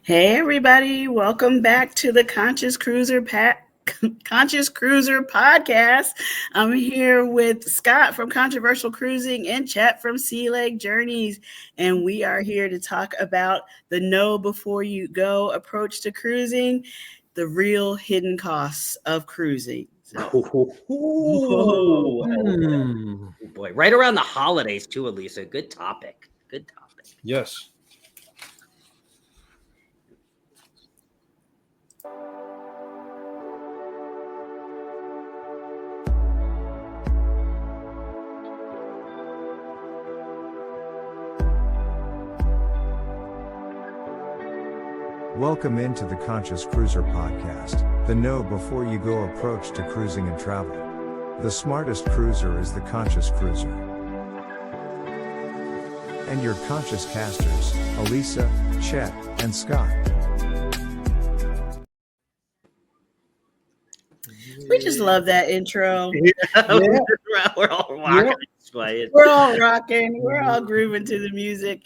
Hey everybody, welcome back to the Conscious Cruiser podcast. I'm here with Scott from Controversial Cruising and Chet from Sea Lake Journeys, and we are here to talk about the know before you go approach to cruising, the real hidden costs of cruising. Oh boy, right around the holidays too, Alisa. Good topic. Yes. Welcome into the Conscious Cruiser podcast, the know before you go approach to cruising and travel. The smartest cruiser is the Conscious Cruiser. And your conscious casters, Alisa, Chet, and Scott. We just love that intro. We're all rocking. We're all rocking. We're all grooving to the music.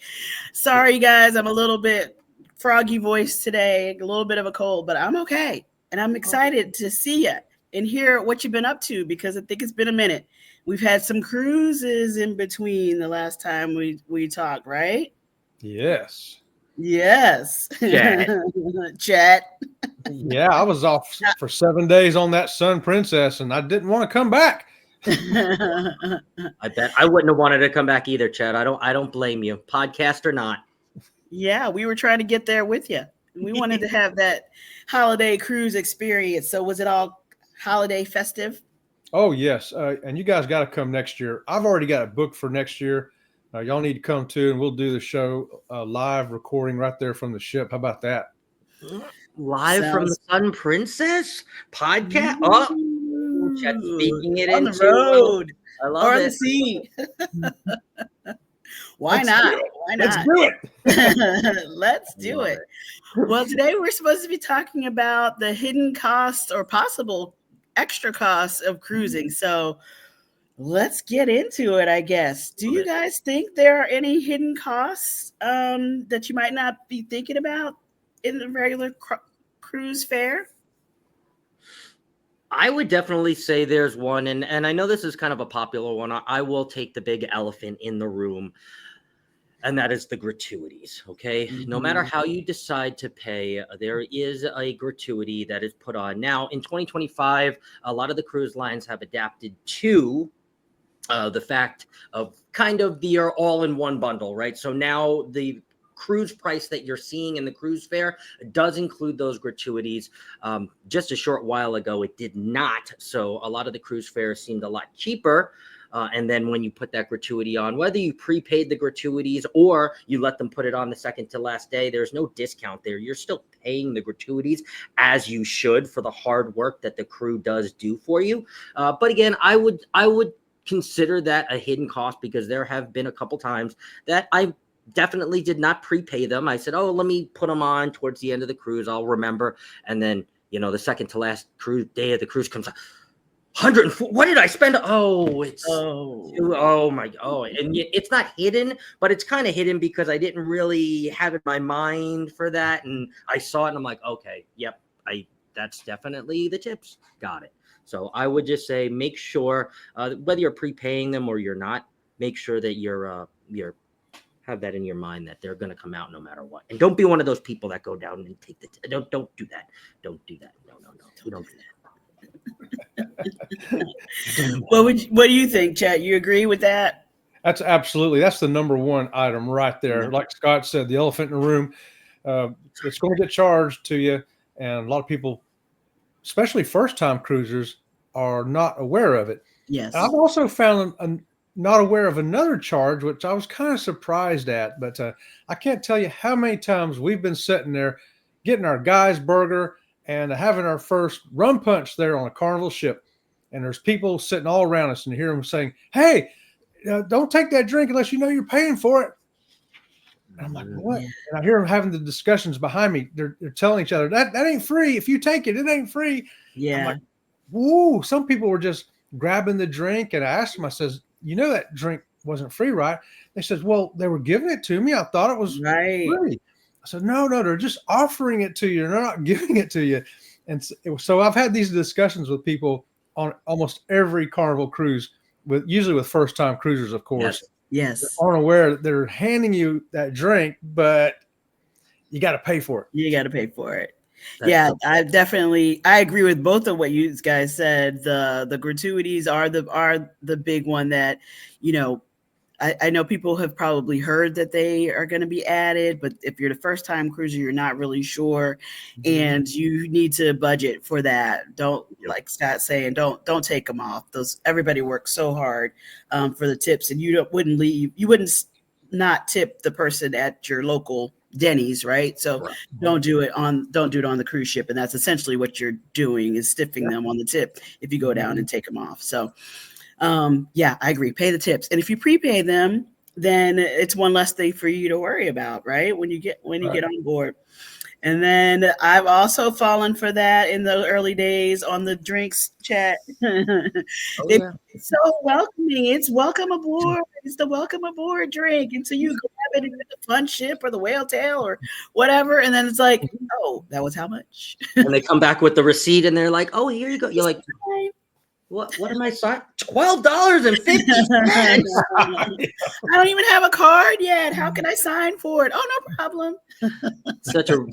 Sorry, guys, I'm a little bit froggy voice today, a little bit of a cold, but I'm okay. And I'm excited to see you and hear what you've been up to because I think it's been a minute. We've had some cruises in between the last time we talked, right? Yes. Chet. Yeah, I was off for 7 days on that Sun Princess, and I didn't want to come back. I bet I wouldn't have wanted to come back either, Chad. I don't blame you, podcast or not. Yeah, we were trying to get there with you. We wanted to have that holiday cruise experience. So was it all holiday festive? Oh, yes. And you guys got to come next year. I've already got it booked for next year. Y'all need to come too, and we'll do the show live recording right there from the ship. How about that? Live from the Sun Princess podcast. Oh, Chet speaking it on into the road. I love or it. On the sea. Why not? Let's do it. Let's do it. Well, today we're supposed to be talking about the hidden costs or possible extra costs of cruising. So let's get into it, I guess. Do you guys think there are any hidden costs that you might not be thinking about in the regular cruise fare? I would definitely say there's one, and I know this is kind of a popular one. I will take the big elephant in the room, and that is the gratuities, okay? Mm-hmm. No matter how you decide to pay, there is a gratuity that is put on. Now, in 2025, a lot of the cruise lines have adapted to the fact of kind of the all-in-one bundle, right? So now the cruise price that you're seeing in the cruise fare does include those gratuities. Just a short while ago, it did not. So a lot of the cruise fares seemed a lot cheaper. And then when you put that gratuity on, whether you prepaid the gratuities or you let them put it on the second to last day, there's no discount there. You're still paying the gratuities as you should for the hard work that the crew does do for you. But again, I would consider that a hidden cost because there have been a couple times that I definitely did not prepay them. I said, oh, let me put them on towards the end of the cruise. I'll remember. And then, the second to last cruise day of the cruise comes out. 104. What did I spend? Oh, it's and it's not hidden, but it's kind of hidden because I didn't really have in my mind for that, and I saw it, and I'm like, okay, yep, that's definitely the tips. Got it. So I would just say make sure whether you're prepaying them or you're not, make sure that you're have that in your mind that they're going to come out no matter what, and don't be one of those people that go down and take don't do that. Don't do that. No, we don't do that. What do you think, Chet? You agree with that? That's the number one item right there. Yeah. Like Scott said, the elephant in the room. It's going to get charged to you, and a lot of people, especially first-time cruisers, are not aware of it. Yes. And I've also found not aware of another charge, which I was kind of surprised at, but I can't tell you how many times we've been sitting there getting our guy's burger and having our first rum punch there on a Carnival ship. And there's people sitting all around us, and you hear them saying, hey, don't take that drink unless you know you're paying for it. And I'm like, what? Yeah. And I hear them having the discussions behind me. They're telling each other, that ain't free. If you take it, it ain't free. Yeah. I'm like, whoa. Some people were just grabbing the drink. And I asked them, I says, that drink wasn't free, right? They said, well, they were giving it to me. I thought it was free. I said, no, they're just offering it to you. They're not giving it to you. And so I've had these discussions with people on almost every Carnival cruise, usually with first time cruisers, of course. Yes. Aren't aware that they're handing you that drink, but you got to pay for it. You got to pay for it. That's I agree with both of what you guys said. The gratuities are the big one that, I know people have probably heard that they are going to be added, but if you're the first time cruiser, you're not really sure, and you need to budget for that. Don't, like Scott saying, don't take them off. Everybody works so hard for the tips, and you wouldn't not tip the person at your local Denny's, right? So don't do it on the cruise ship, and that's essentially what you're doing, is stiffing them on the tip if you go down and take them off. So I agree. Pay the tips. And if you prepay them, then it's one less thing for you to worry about, right? When you get on board. And then I've also fallen for that in the early days on the drinks chat. It's so welcoming. It's welcome aboard. It's the welcome aboard drink. And so you grab it in the fun ship or the whale tail or whatever. And then it's like, oh, that was how much? And they come back with the receipt and they're like, oh, here you go. You're like, what am I signing? $12.50. I don't even have a card yet. How can I sign for it? Oh, no problem.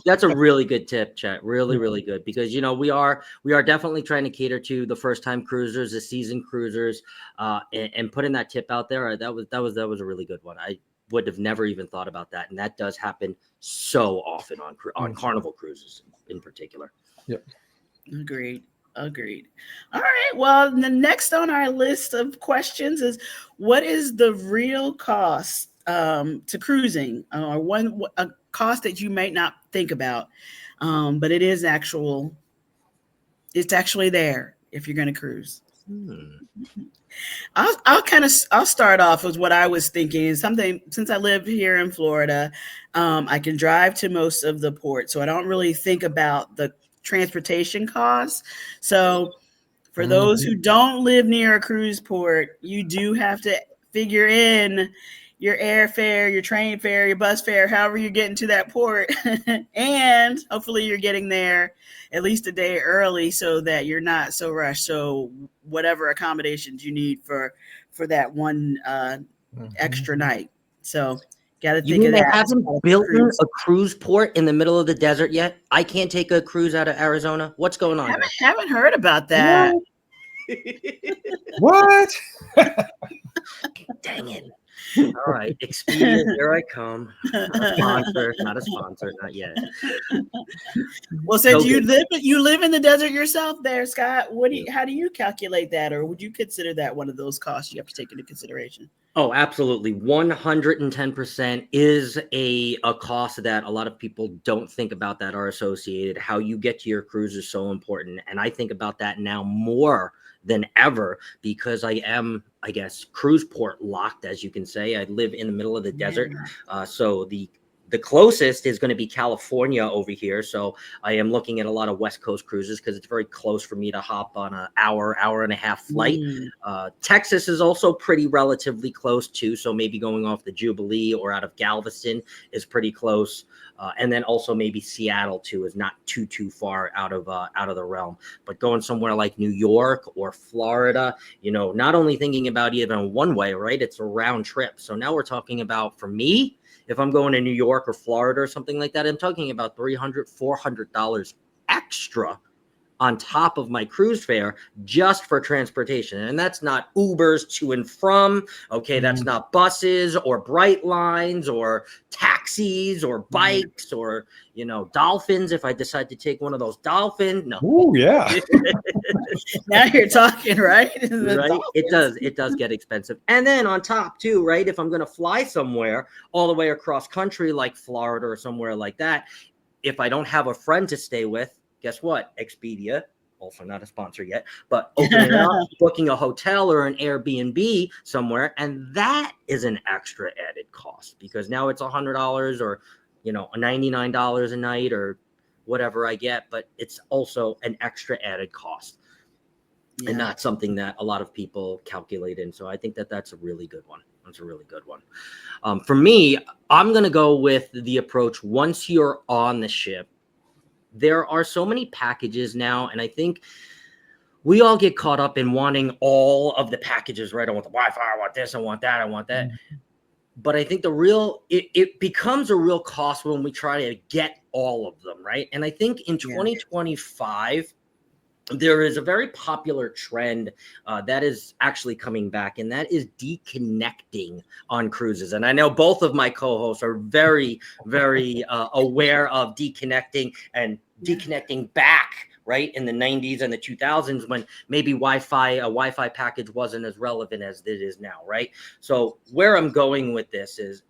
That's a really good tip, Chet. Really, really good, because we are definitely trying to cater to the first time cruisers, the seasoned cruisers, and putting that tip out there. That was a really good one. I would have never even thought about that, and that does happen so often on Carnival cruises in particular. Yep. Agreed. All right. Well, the next on our list of questions is, what is the real cost to cruising, or a cost that you might not think about, but it's actually there if you're going to cruise. I'll start off with what I was thinking is something. Since I live here in Florida, I can drive to most of the ports, so I don't really think about the transportation costs. So for those who don't live near a cruise port, you do have to figure in your airfare, your train fare, your bus fare, however you're getting to that port. And hopefully you're getting there at least a day early so that you're not so rushed. So whatever accommodations you need for that one extra night. So got to think of that. Haven't built a cruise port in the middle of the desert yet? I can't take a cruise out of Arizona. What's going on? Haven't heard about that. What? Dang it. All right, Expedia, here I come. Not a sponsor, not yet. Well, so you live in the desert yourself there, Scott? How do you calculate that, or would you consider that one of those costs you have to take into consideration? Oh, absolutely. 110% is a cost that a lot of people don't think about that are associated. How you get to your cruise is so important. And I think about that now more than ever, because I am, I guess, cruise port locked, as you can say. I live in the middle of the desert. So the closest is going to be California over here. So I am looking at a lot of West Coast cruises because it's very close for me to hop on an hour and a half flight. Texas is also pretty relatively close too. So maybe going off the Jubilee or out of Galveston is pretty close. And then also maybe Seattle too is not too far out of the realm. But going somewhere like New York or Florida, not only thinking about even one way, right? It's a round trip. So now we're talking about, for me, if I'm going to New York or Florida or something like that, I'm talking about $300, $400 extra on top of my cruise fare just for transportation. And that's not Ubers to and from. Okay, that's not buses or bright lines or taxis or bikes or, dolphins. If I decide to take one of those dolphins, no. Oh, yeah. Now you're talking, right? Right. It does get expensive. And then on top too, right? If I'm going to fly somewhere all the way across country, like Florida or somewhere like that, if I don't have a friend to stay with, guess what? Expedia, also not a sponsor yet, but opening up, booking a hotel or an Airbnb somewhere, and that is an extra added cost, because now it's $100 or $99 a night or whatever I get, but it's also an extra added cost, and not something that a lot of people calculate in. So I think that that's a really good one. That's a really good one. For me, I'm going to go with the approach once you're on the ship. There are so many packages now, and I think we all get caught up in wanting all of the packages, right? I want the Wi-Fi, I want this, I want that, I want that. Mm-hmm. But I think it becomes a real cost when we try to get all of them, right? And I think in 2025, there is a very popular trend that is actually coming back, and that is deconnecting on cruises. And I know both of my co-hosts are very, very aware of deconnecting and deconnecting back, right, in the 90s and the 2000s when maybe a Wi-Fi package wasn't as relevant as it is now, right? So where I'm going with this is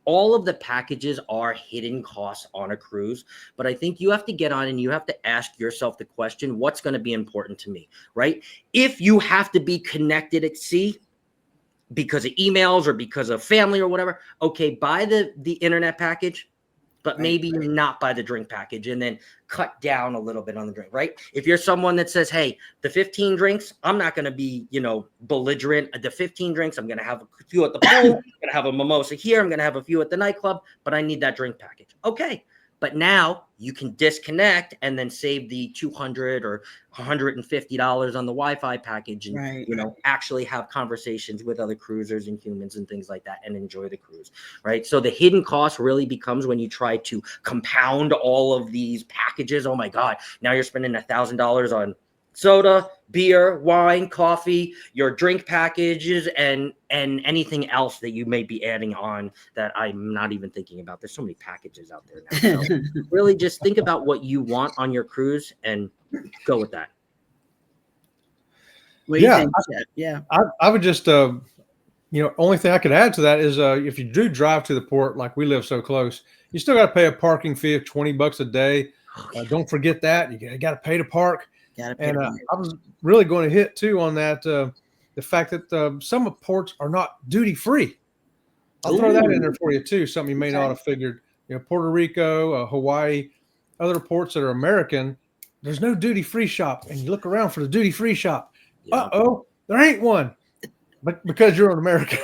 all of the packages are hidden costs on a cruise, but I think you have to get on and you have to ask yourself the question, what's going to be important to me, right? If you have to be connected at sea because of emails or because of family or whatever, okay, buy the internet package, but maybe not buy the drink package, and then cut down a little bit on the drink, right? If you're someone that says, hey, the 15 drinks, I'm not going to be, belligerent. The 15 drinks, I'm going to have a few at the pool. I'm going to have a mimosa here. I'm going to have a few at the nightclub, but I need that drink package. Okay. But now you can disconnect and then save the $200 or $150 on the Wi-Fi package and, actually have conversations with other cruisers and humans and things like that and enjoy the cruise, right? So the hidden cost really becomes when you try to compound all of these packages. Oh my God, now you're spending $1,000 on soda, beer, wine, coffee, your drink packages, and anything else that you may be adding on that I'm not even thinking about. There's so many packages out there now. So really just think about what you want on your cruise and go with that. What do you think, Chad? I would just, only thing I could add to that is if you do drive to the port, like we live so close, you still got to pay a parking fee of $20 a day. Don't forget that. You got to pay to park. And I was really going to hit too on that, the fact that some ports are not duty free. I'll throw that in there for you too. Something you may not have figured. Puerto Rico, Hawaii, other ports that are American, there's no duty free shop, and you look around for the duty free shop. Yeah. There ain't one, but because you're in America.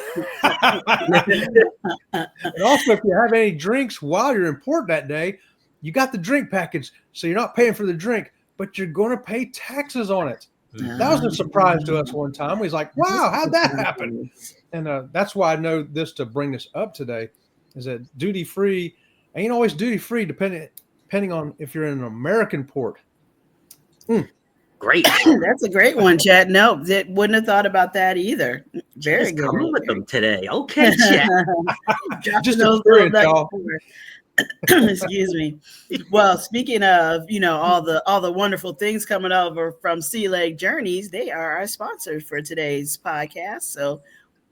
And also, if you have any drinks while you're in port that day, you got the drink package, so you're not paying for the drink, but you're going to pay taxes on it. That was a surprise to us one time. We was like, wow, how'd that happen? And that's why I know this to bring this up today is that duty free ain't always duty free depending on if you're in an American port. Great. That's a great one, Chad. No, wouldn't have thought about that either. Very good. Coming with them today. Okay, Chad. Just experience, y'all. Excuse me. Well, speaking of, all the wonderful things coming over from Sea Lake Journeys, they are our sponsors for today's podcast. So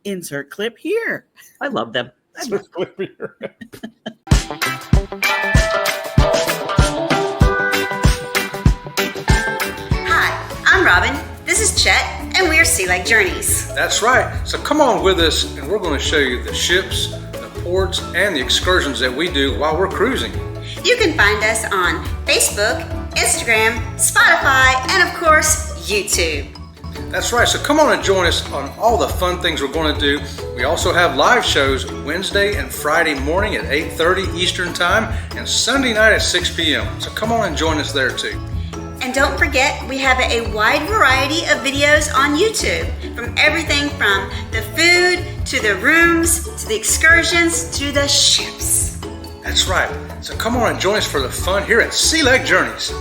insert clip here. I love them. Insert clip here. Hi, I'm Robin. This is Chet, and we're Sea Lake Journeys. That's right. So come on with us, and we're going to show you the ships, ports, and the excursions that we do while we're cruising. You can find us on Facebook, Instagram, Spotify, and of course, YouTube. That's right. So come on and join us on all the fun things we're going to do. We also have live shows Wednesday and Friday morning at 8:30 Eastern Time and Sunday night at 6 p.m. So come on and join us there too. And don't forget, we have a wide variety of videos on YouTube, from everything from the food, to the rooms, to the excursions, to the ships. That's right. So come on and join us for the fun here at Sea Lake Journeys.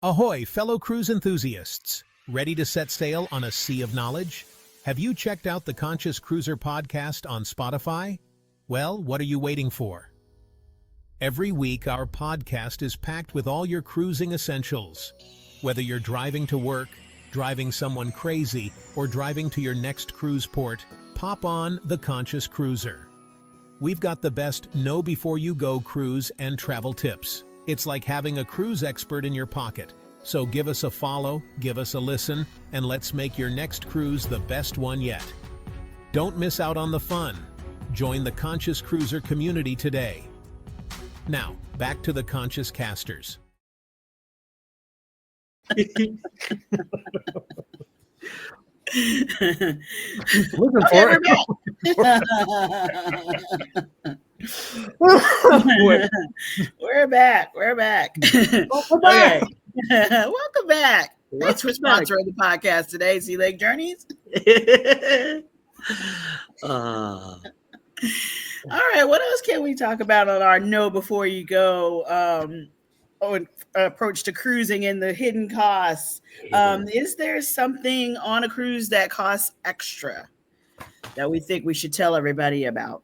Ahoy, fellow cruise enthusiasts. Ready to set sail on a sea of knowledge? Have you checked out the Conscious Cruiser podcast on Spotify? Well, what are you waiting for? Every week, our podcast is packed with all your cruising essentials. Whether you're driving to work, driving someone crazy, or driving to your next cruise port, pop on the Conscious Cruiser. We've got the best know-before-you-go cruise and travel tips. It's like having a cruise expert in your pocket. So give us a follow, give us a listen, and let's make your next cruise the best one yet. Don't miss out on the fun. Join the Conscious Cruiser community today. Now, back to the Conscious Casters. Looking Okay, for we're it. back. We're back. We're back. Welcome back. Okay. Welcome back. Thanks for Welcome back. sponsoring the podcast today, Sea Lake Journeys. uh, All right, what else can we talk about on our know before you go approach to cruising and the hidden costs? Is there something on a cruise that costs extra that we think we should tell everybody about?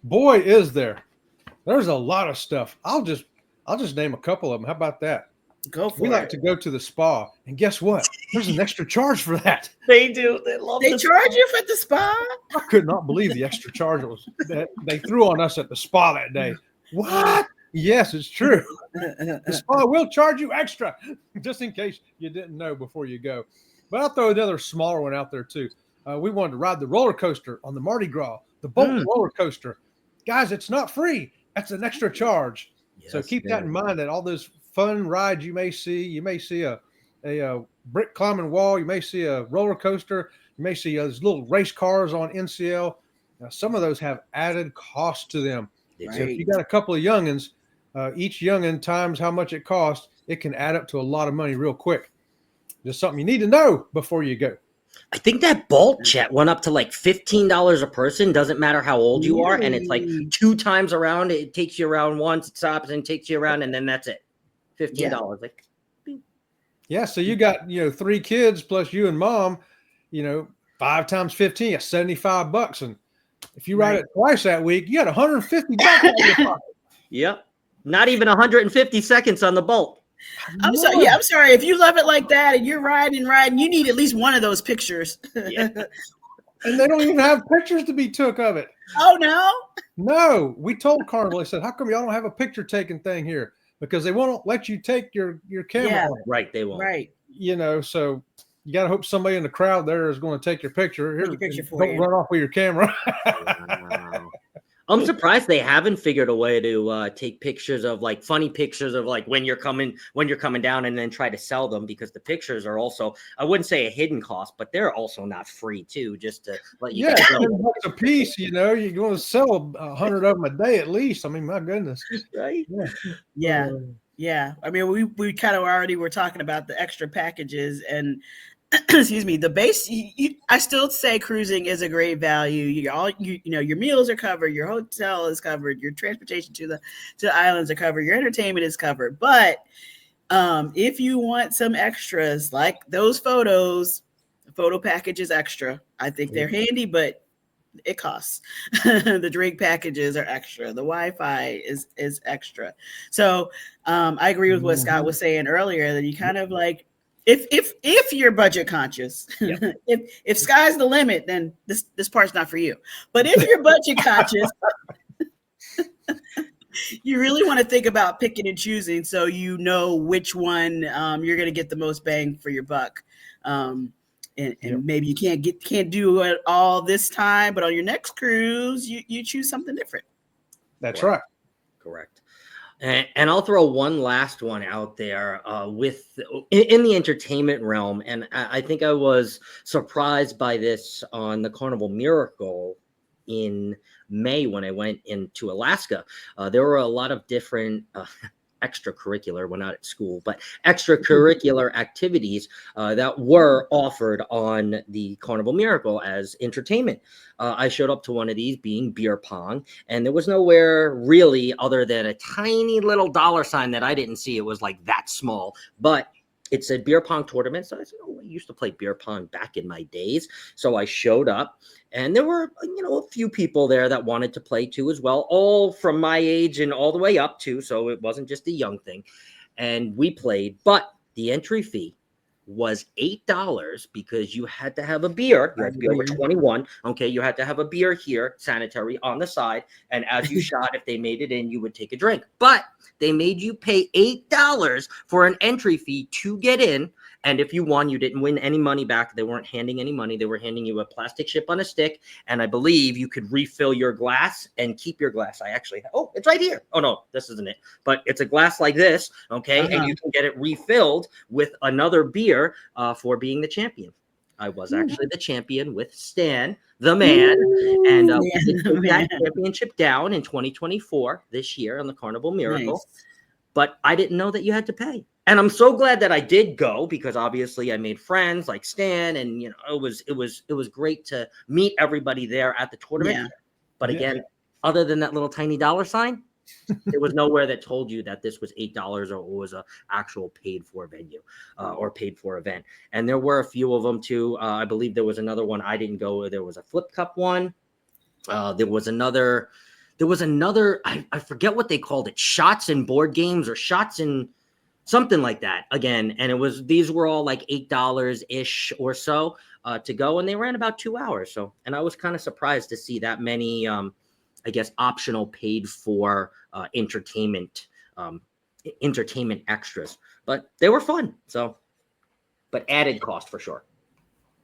Boy, is there. There's a lot of stuff. I'll just name a couple of them. How about that? Go for We it. like to go to the spa, and guess what? There's an extra charge for that. they do. They love They charge you for the spa? I could not believe the extra charge that they threw on us at the spa that day. What? Yes, it's true. The spa will charge you extra, just in case you didn't know before you go. But I'll throw another smaller one out there too. We wanted to ride the roller coaster on the Mardi Gras, the boat roller coaster. Guys, it's not free. That's an extra charge. Yes, so keep that in mind, that all those fun rides you may see a brick climbing wall, you may see a roller coaster, you may see those little race cars on NCL. Now, some of those have added cost to them. Right. So if you got a couple of youngins, each youngin times how much it costs, it can add up to a lot of money real quick. Just something you need to know before you go. I think that bulk chat went up to like $15 a person. Doesn't matter how old you are, and it's like 2 times around. It takes you around once, it stops, and takes you around, and then that's it. $15. Like, yeah. So you got 3 kids plus you and mom. 5 times 15 is $75, and if you ride it twice that week, you got $150 out of your pocket. Yep. Not even 150 seconds on the bolt. I'm sorry. Yeah, I'm sorry. If you love it like that and you're riding, you need at least one of those pictures. Yeah. And they don't even have pictures to be took of it. Oh, no? No. We told Carnival, they said, how come y'all don't have a picture taking thing here? Because they won't let you take your camera. Yeah. On it. Right, they won't. Right. So you got to hope somebody in the crowd there is going to take your picture. Take your picture for don't you. run off with your camera. Wow. I'm surprised they haven't figured a way to take pictures of like funny pictures of like when you're coming down, and then try to sell them, because the pictures are also, I wouldn't say a hidden cost, but they're also not free too, just to let you guys know. $10 a piece, you're going to sell 100 of them a day at least. I mean, my goodness. Right? Yeah. Yeah. I mean, we kind of already were talking about the extra packages, and excuse me, the base, I still say cruising is a great value. Your meals are covered, your hotel is covered, your transportation to the islands are covered, your entertainment is covered. But if you want some extras like those photo package is extra. I think they're handy, but it costs. The drink packages are extra. The Wi-Fi is extra. So I agree with what Scott was saying earlier, that you kind of like, if you're budget conscious, if sky's the limit, then this part's not for you. But if you're budget conscious, you really want to think about picking and choosing, so you know which one you're going to get the most bang for your buck. And maybe you can't do it all this time, but on your next cruise, you choose something different. That's right. Correct. And I'll throw one last one out there in the entertainment realm. And I think I was surprised by this on the Carnival Miracle in May when I went into Alaska. There were a lot of different extracurricular, we're not at school, but extracurricular activities that were offered on the Carnival Miracle as entertainment. I showed up to one of these, being beer pong, and there was nowhere really other than a tiny little dollar sign that I didn't see. It was like that small, but it said beer pong tournament. So I said, I used to play beer pong back in my days. So I showed up, and there were, a few people there that wanted to play too as well, all from my age and all the way up too. So it wasn't just a young thing. And we played, but the entry fee was $8 because you had to have a beer. You had to be over 21. Okay. You had to have a beer here, sanitary, on the side. And as you shot, if they made it in, you would take a drink. But they made you pay $8 for an entry fee to get in. And if you won, you didn't win any money back. They weren't handing any money. They were handing you a plastic chip on a stick. And I believe you could refill your glass and keep your glass. It's right here. Oh, no, this isn't it. But it's a glass like this, okay? And you can get it refilled with another beer for being the champion. I was actually the champion with Stan, the man. And we did take that championship down in 2024 this year on the Carnival Miracle. Nice. But I didn't know that you had to pay. And I'm so glad that I did go, because obviously I made friends like Stan, and it was great to meet everybody there at the tournament. Yeah. But again, other than that little tiny dollar sign, there was nowhere that told you that this was $8 or was a actual paid for venue or paid for event. And there were a few of them too. I believe there was another one I didn't go. There was a Flip Cup one. There was another. I forget what they called it. Shots in board games or shots in something like that. Again, and these were all like $8 ish or so to go, and they ran about 2 hours. So, and I was kind of surprised to see that many. I guess optional paid for entertainment extras, but they were fun. So, but added cost for sure.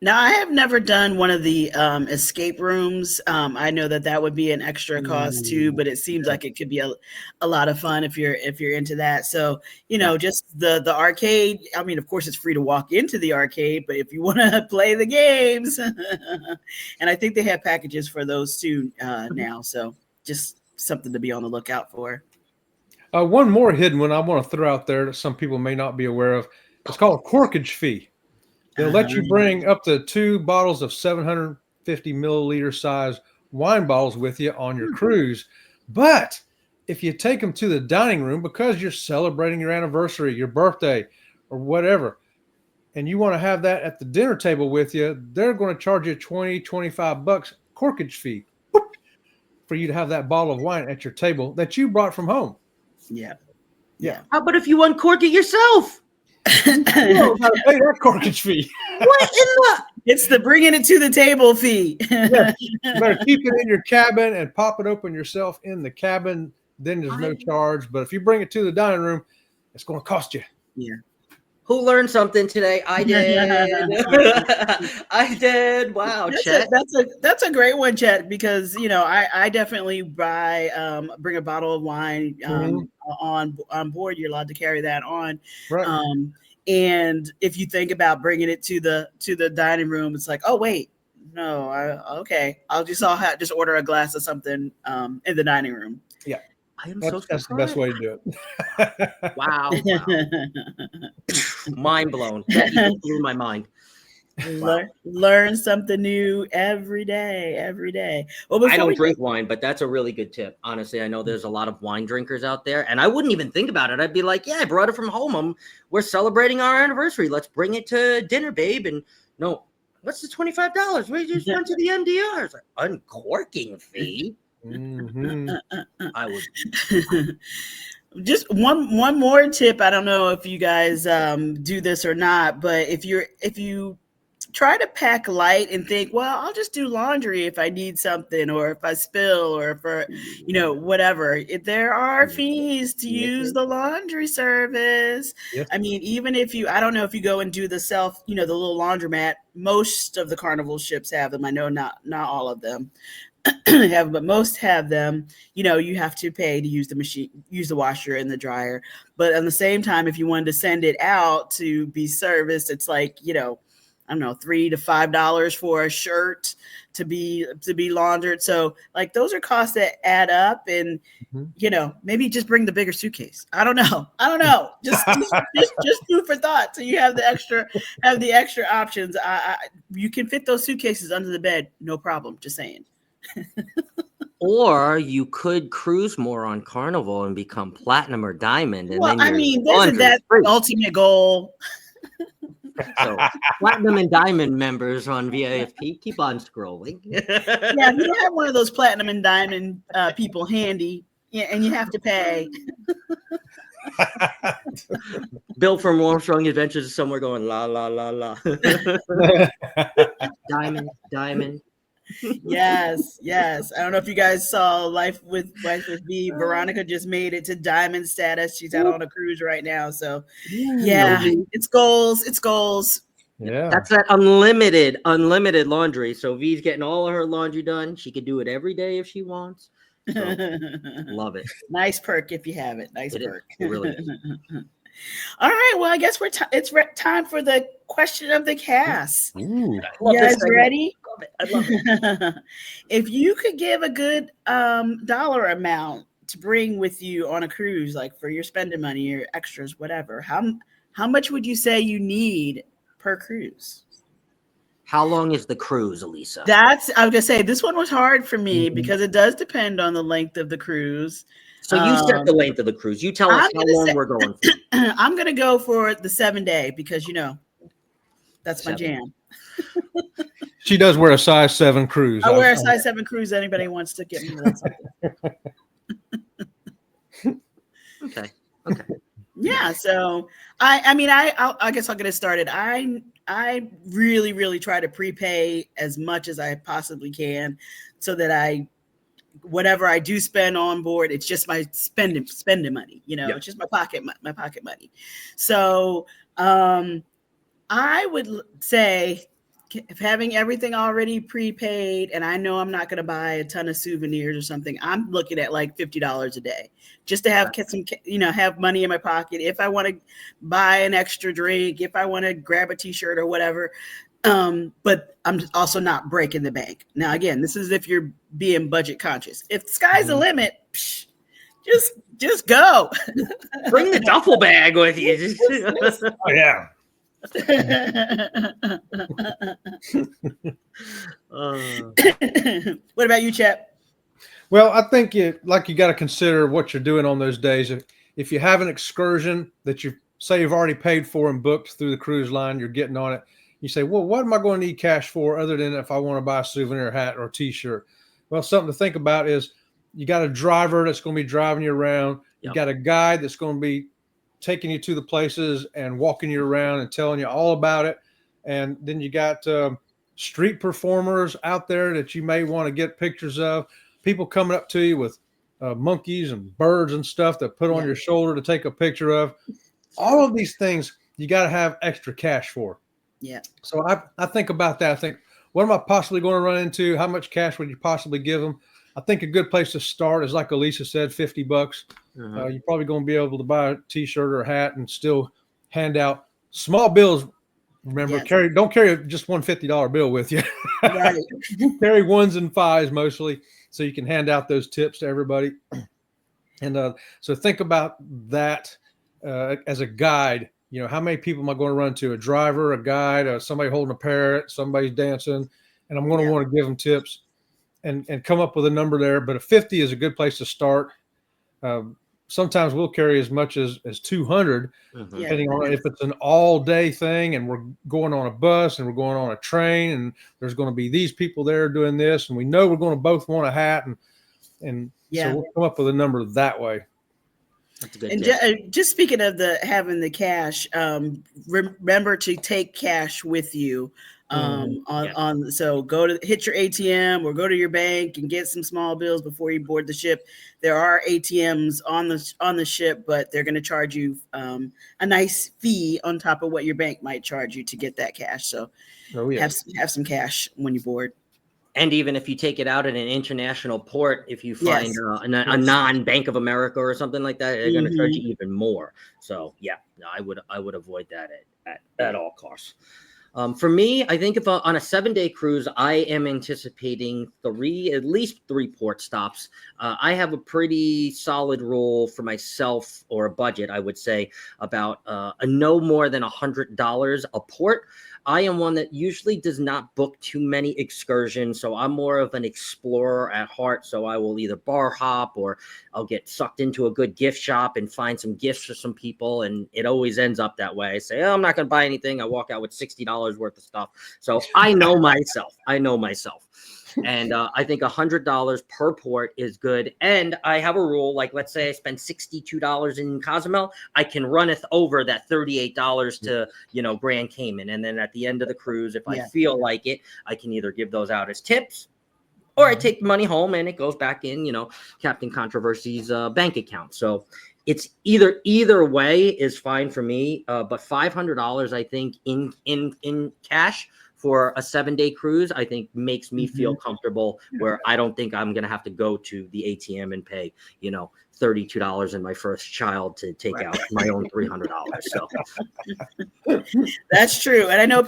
Now, I have never done one of the escape rooms. I know that would be an extra cost too, but it seems like it could be a lot of fun if you're into that. So, just the arcade. I mean, of course, it's free to walk into the arcade, but if you want to play the games, and I think they have packages for those too now. So, just something to be on the lookout for. One more hidden one I want to throw out there that some people may not be aware of. It's called a corkage fee. They'll let you bring up to 2 bottles of 750 milliliter size wine bottles with you on your cruise. But if you take them to the dining room, because you're celebrating your anniversary, your birthday, or whatever, and you want to have that at the dinner table with you, they're going to charge you $20-25 corkage fee for you to have that bottle of wine at your table that you brought from home. Yeah. How about if you uncork it yourself? You know how to pay that corkage fee. What in the? It's the bringing it to the table fee. Yeah. You better keep it in your cabin and pop it open yourself in the cabin. Then there's no charge. But if you bring it to the dining room, it's going to cost you. Yeah. Who learned something today? I did. I did. Wow, Chet. That's a great one, Chet, because I definitely bring a bottle of wine on board. You're allowed to carry that on. Right. And if you think about bringing it to the dining room, it's like, oh wait, no, I'll just order a glass of something in the dining room. Yeah. That's the best way to do it. Wow. Mind blown. That even blew my mind. Learn something new every day. Well, I don't drink wine, but that's a really good tip. Honestly, I know there's a lot of wine drinkers out there, and I wouldn't even think about it. I'd be like, yeah, I brought it from home. We're celebrating our anniversary. Let's bring it to dinner, babe. And no, what's the $25? We just went to the MDR. It's like, uncorking fee. Mm-hmm. I would. Just one more tip. I don't know if you guys do this or not, but if you try to pack light and think, well, I'll just do laundry if I need something, or if I spill, or for whatever. If there are fees to use the laundry service. Yes. I mean, even if I don't know if you go and do the the little laundromat. Most of the Carnival ships have them. I know not all of them. But most have them. You have to pay to use the machine, use the washer and the dryer. But at the same time, if you wanted to send it out to be serviced, it's like, I don't know, $3 to $5 for a shirt to be laundered. So like those are costs that add up, and maybe just bring the bigger suitcase. I don't know. Just food for thought. So you have the extra options. You can fit those suitcases under the bed, no problem. Just saying. Or you could cruise more on Carnival and become platinum or diamond. And well, then isn't that the ultimate goal? So platinum and diamond members on VIFP, keep on scrolling. Yeah, if you don't have one of those platinum and diamond people handy, and you have to pay. Bill from Armstrong Adventures is somewhere going la la la la. Diamond. Yes. I don't know if you guys saw Life with V. Veronica just made it to diamond status. She's out on a cruise right now. So yeah, it's goals. Yeah, that's that unlimited laundry. So V's getting all of her laundry done. She could do it every day if she wants. So, love it. Nice perk if you have it. Nice perk. It really is. All right. Well, I guess it's time for the question of the cast. Ooh. I love You this guys segment. ready? I love it. If you could give a good dollar amount to bring with you on a cruise, like for your spending money, your extras, whatever, how much would you say you need per cruise? How long is the cruise, Alisa? I was gonna say this one was hard for me because it does depend on the length of the cruise. So you set the length of the cruise. You tell us how long we're going for. I'm gonna go for the 7-day because that's my 7. jam. She does wear a size 7 cruise. I wear a size 7 cruise. Anybody wants to get me that? Okay. Yeah. So I guess I'll get it started. I really, really try to prepay as much as I possibly can so that whatever I do spend on board, it's just my spending money, Yep. It's just my pocket money. So, I would say if having everything already prepaid, and I know I'm not going to buy a ton of souvenirs or something, I'm looking at like $50 a day just to have have money in my pocket. If I want to buy an extra drink, if I want to grab a t-shirt or whatever. But I'm also not breaking the bank. Now, again, this is if you're being budget conscious. If the sky's the limit, just go. Bring the duffel bag with you. Oh, yeah. What about you, Chep? Well, I think you got to consider what you're doing on those days. If you have an excursion that you've already paid for and booked through the cruise line, you're getting on it. You say, well, what am I going to need cash for other than if I want to buy a souvenir hat or a t-shirt? Well, something to think about is you got a driver that's going to be driving you around. You Yep. got a guide that's going to be taking you to the places and walking you around and telling you all about it. And then you got street performers out there that you may want to get pictures of. People coming up to you with monkeys and birds and stuff that put on your shoulder to take a picture of. All of these things you got to have extra cash for. Yeah. So I think about that. I think, what am I possibly going to run into? How much cash would you possibly give them? I think a good place to start is, like Alisa said, $50. You're probably going to be able to buy a t-shirt or a hat and still hand out small bills. Remember, don't carry just one $50 bill with you. Right. Carry ones and fives mostly, so you can hand out those tips to everybody. And so think about that as a guide. How many people am I going to run to? A driver, a guide, somebody holding a parrot, somebody's dancing, and I'm going to want to give them tips and come up with a number there. But a 50 is a good place to start. Sometimes we'll carry as much as 200, depending on if it's an all-day thing and we're going on a bus and we're going on a train and there's going to be these people there doing this, and we know we're going to both want a hat, and so we'll come up with a number that way. That's a good and just speaking of having the cash, remember to take cash with you. So hit your ATM or go to your bank and get some small bills before you board the ship. There are ATMs on the ship, but they're going to charge you a nice fee on top of what your bank might charge you to get that cash. So have some cash when you board. And even if you take it out at an international port, if you find a non-Bank of America or something like that, they're going to charge you even more. So I would avoid that at all costs. For me, I think if on a 7-day cruise, I am anticipating at least three port stops. I have a pretty solid rule for myself, or a budget, I would say, about no more than $100 a port. I am one that usually does not book too many excursions, so I'm more of an explorer at heart. So I will either bar hop or I'll get sucked into a good gift shop and find some gifts for some people, and it always ends up that way. I say, I'm not going to buy anything. I walk out with $60 worth of stuff. So I know myself. And I think $100 per port is good. And I have a rule, like, let's say I spend $62 in Cozumel, I can runneth over that $38 to, Grand Cayman. And then at the end of the cruise, if I feel like it, I can either give those out as tips, or I take money home and it goes back in, Captain Controversy's bank account. So it's either way is fine for me. But $500, I think, in cash for a 7-day cruise, I think makes me feel comfortable where I don't think I'm going to have to go to the ATM and pay, $32 in my first child to take out my own $300. So That's true. And I know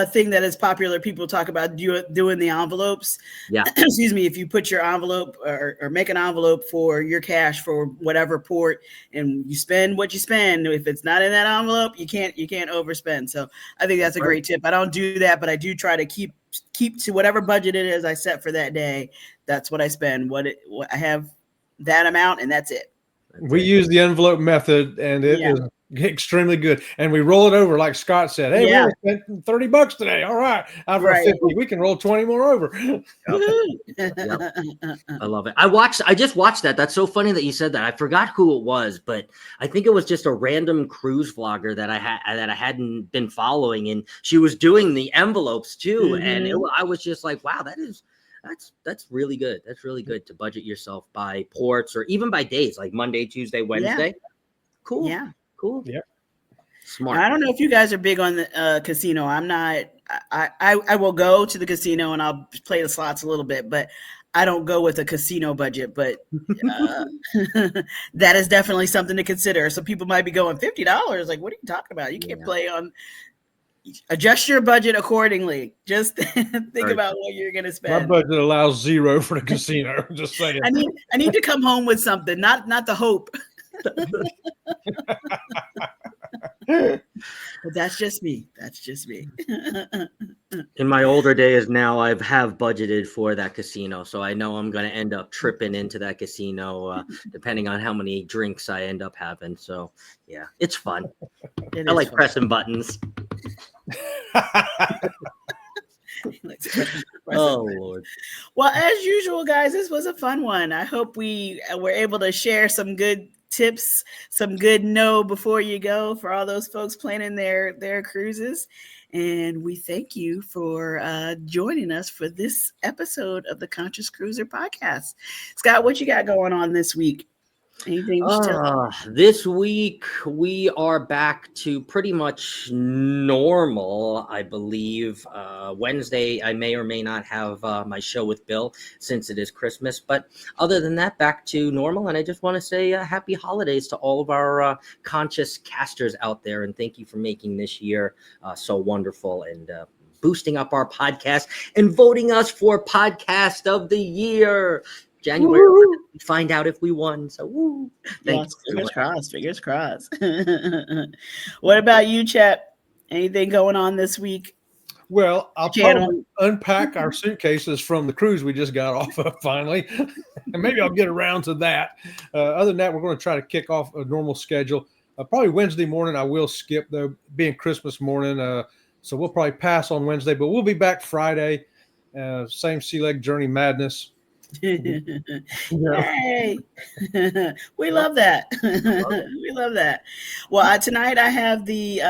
thing that is popular. People talk about doing the envelopes. yeah, Excuse me. If you put your envelope or make an envelope for your cash for whatever port, and you spend what you spend, if it's not in that envelope, you can't overspend. So I think that's a great tip. I don't do that, but I do try to keep to whatever budget it is I set for that day. That's what I spend. What I have that amount, and that's it. We use the envelope method, and it is extremely good. And we roll it over, like Scott said. Hey, we only spent $30 today. All right, out of our 50, we can roll 20 more over. Yep. I love it. I just watched that. That's so funny that you said that. I forgot who it was, but I think it was just a random cruise vlogger that I hadn't been following, and she was doing the envelopes too. And I was just like, wow, that's really good. That's really good to budget yourself by ports or even by days, like Monday, Tuesday, Wednesday. Yeah. Cool. Yeah. Cool. Yep. Smart. I don't know if you guys are big on the casino. I'm not. I will go to the casino and I'll play the slots a little bit, but I don't go with a casino budget. But that is definitely something to consider. So people might be going $50. Like, what are you talking about? You can't play on. Adjust your budget accordingly. Just think about what you're going to spend. My budget allows 0 for the casino. Just saying. I need to come home with something, not the hope. But that's just me. In my older days now, I have budgeted for that casino, so I know I'm going to end up tripping into that casino, depending on how many drinks I end up having. So, yeah, it's fun. I like pressing buttons. Oh Lord. Well, as usual, guys, this was a fun one. I hope we were able to share some good tips, some good know before you go for all those folks planning their cruises. And we thank you for joining us for this episode of the Conscious Cruiser podcast. Scott, what you got going on this week? Anything? This week we are back to pretty much normal, I believe. Wednesday, I may or may not have my show with Bill since it is Christmas. But other than that, back to normal. And I just want to say happy holidays to all of our conscious casters out there. And thank you for making this year so wonderful and boosting up our podcast and voting us for Podcast of the Year. January, we find out if we won. So, woo. Thanks. Fingers crossed. What about you, Chet? Anything going on this week? Well, I'll probably unpack our suitcases from the cruise we just got off of finally. And maybe I'll get around to that. Other than that, we're going to try to kick off a normal schedule. Probably Wednesday morning, I will skip, though, being Christmas morning. So we'll probably pass on Wednesday, but we'll be back Friday. Same Sea Leg Journey madness. Yay. We love that. We love that. Well, tonight I have the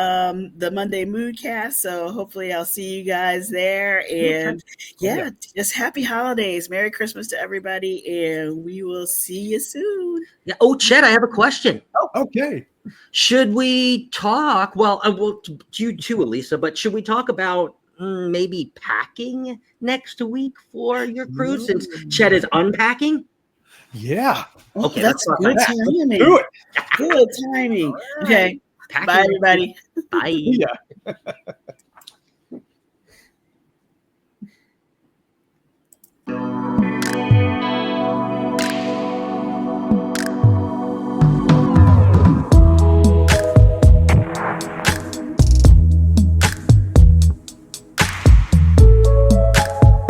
Monday Moodcast, so hopefully I'll see you guys there. And just happy holidays, Merry Christmas to everybody, and we will see you soon. Yeah. Oh, Chet, I have a question. Oh, okay. Should we talk? Well, you too, Alisa, but should we talk about maybe packing next week for your cruise since Chet is unpacking? Yeah. Okay, that's good timing. Do it. Good timing. Okay. Packing. Bye, everybody. Bye. Yeah.